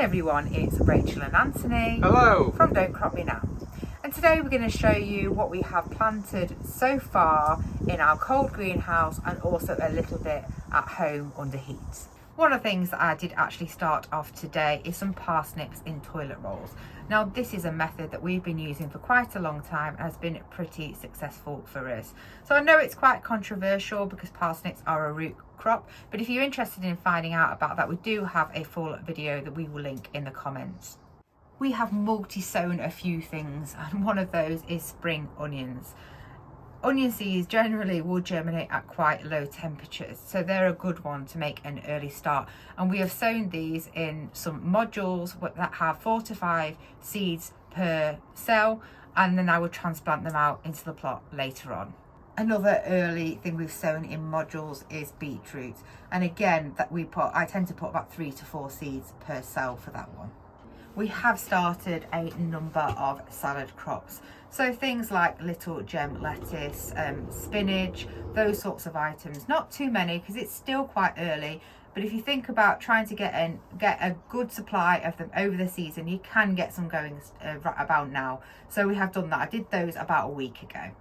Hi everyone, it's Rachel and Anthony. Hello! From Don't Crop Me Now. And today we're going to show you what we have planted so far in our cold greenhouse and also a little bit at home under heat. One of the things that I did actually start off today is some parsnips in toilet rolls. Now this is a method that we've been using for quite a long time and has been pretty successful for us. So I know it's quite controversial because parsnips are a root crop, but if you're interested in finding out about that, we do have a full video that we will link in the comments. We have multi-sown a few things, and one of those is spring onions. Onion seeds generally will germinate at quite low temperatures, so they're a good one to make an early start. And we have sown these in some modules that have 4 to 5 seeds per cell, and then I will transplant them out into the plot later on. Another early thing we've sown in modules is beetroot, and again I tend to put about 3 to 4 seeds per cell for that one. We have started a number of salad crops, so things like little gem lettuce, spinach, those sorts of items. Not too many because it's still quite early, but if you think about trying to get a good supply of them over the season, you can get some going right about now. So we have done that. I did those about a week ago.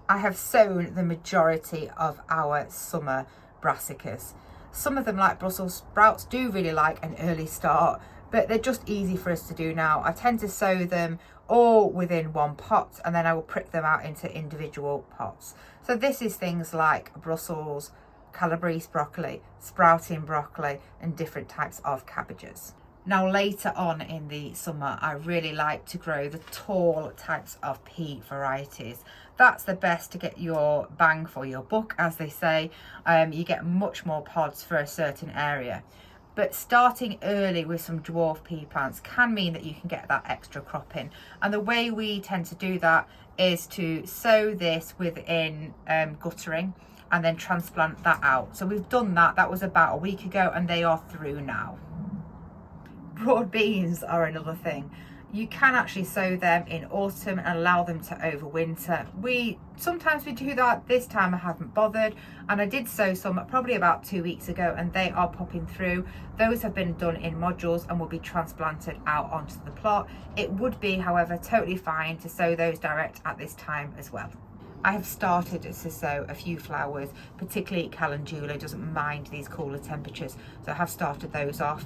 I have sown the majority of our summer brassicas. Some of them, like Brussels sprouts, do really like an early start, but they're just easy for us to do now. I tend to sow them all within one pot, and then I will prick them out into individual pots. So this is things like Brussels, Calabrese broccoli, sprouting broccoli, and different types of cabbages. Now later on in the summer, I really like to grow the tall types of pea varieties. That's the best to get your bang for your buck, as they say. You get much more pods for a certain area. But starting early with some dwarf pea plants can mean that you can get that extra crop in. And the way we tend to do that is to sow this within guttering and then transplant that out. So we've done that. That was about a week ago and they are through now. Broad beans are another thing. You can actually sow them in autumn and allow them to overwinter. Sometimes we do that. This time I haven't bothered, and I did sow some probably about 2 weeks ago and they are popping through. Those have been done in modules and will be transplanted out onto the plot. It would be, however, totally fine to sow those direct at this time as well. I have started to sow a few flowers, particularly calendula doesn't mind these cooler temperatures, so I have started those off.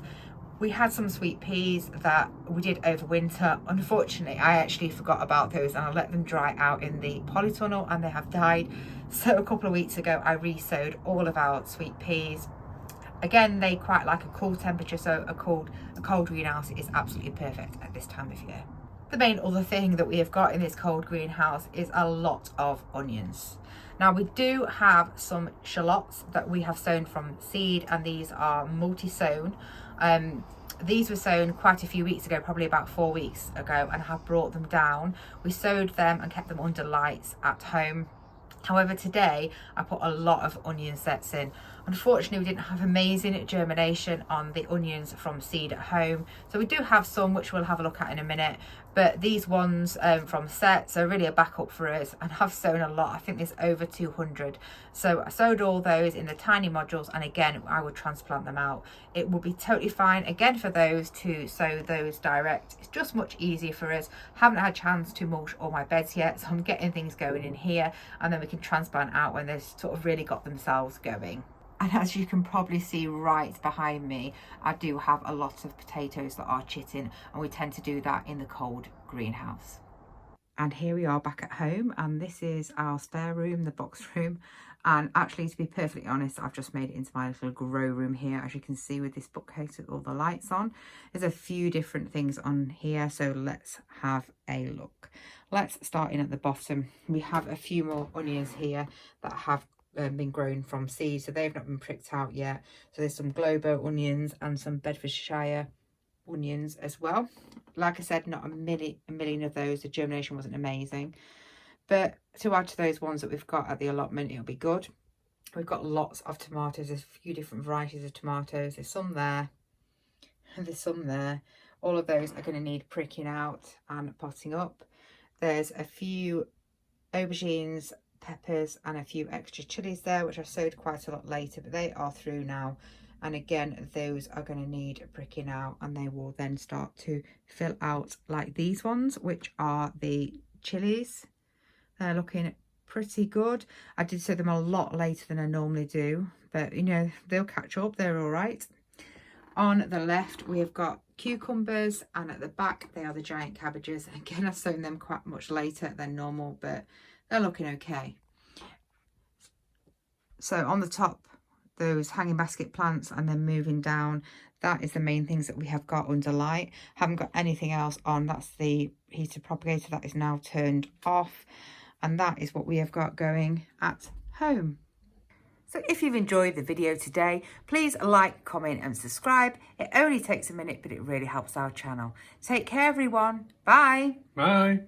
We had some sweet peas that we did overwinter. Unfortunately, I actually forgot about those and I let them dry out in the polytunnel and they have died. So a couple of weeks ago, I re-sowed all of our sweet peas. Again, they quite like a cool temperature, so a cold greenhouse is absolutely perfect at this time of year. The main other thing that we have got in this cold greenhouse is a lot of onions. Now we do have some shallots that we have sown from seed, and these are multi-sown. These were sown quite a few weeks ago, probably about 4 weeks ago, and have brought them down. We sowed them and kept them under lights at home. However, today I put a lot of onion sets in. Unfortunately, we didn't have amazing germination on the onions from seed at home. So we do have some, which we'll have a look at in a minute. But these ones from sets are really a backup for us, and I've sown a lot. I think there's over 200. So I sowed all those in the tiny modules, and again, I would transplant them out. It will be totally fine, again, for those to sow those direct. It's just much easier for us. Haven't had a chance to mulch all my beds yet, so I'm getting things going in here, and then we can transplant out when they've sort of really got themselves going. And as you can probably see right behind me, I do have a lot of potatoes that are chitting, and we tend to do that in the cold greenhouse. And here we are back at home, and this is our spare room, the box room. And actually, to be perfectly honest, I've just made it into my little grow room here, as you can see with this bookcase with all the lights on. There's a few different things on here, so let's have a look. Let's start in at the bottom. We have a few more onions here that have been grown from seed, so they've not been pricked out yet. So there's some Globo onions and some Bedfordshire onions as well. Like I said, not a million of those. The germination wasn't amazing, but to add to those ones that we've got at the allotment, it'll be good. We've got lots of tomatoes. There's a few different varieties of tomatoes. There's some there and there's some there. All of those are going to need pricking out and potting up. There's a few aubergines, peppers, and a few extra chilies there, which I sowed quite a lot later, but they are through now. And again, those are going to need pricking out, and they will then start to fill out like these ones, which are the chilies. They're looking pretty good. I did sow them a lot later than I normally do, but you know, they'll catch up. They're all right. On the left, we have got cucumbers, and at the back, they are the giant cabbages. Again, I've sown them quite much later than normal, but they're looking okay. So on the top, those hanging basket plants, and then moving down, that is the main things that we have got under light. Haven't got anything else on. That's the heated propagator that is now turned off, and that is what we have got going at home. So if you've enjoyed the video today, please like, comment and subscribe. It only takes a minute, but it really helps our channel. Take care, everyone. Bye. Bye.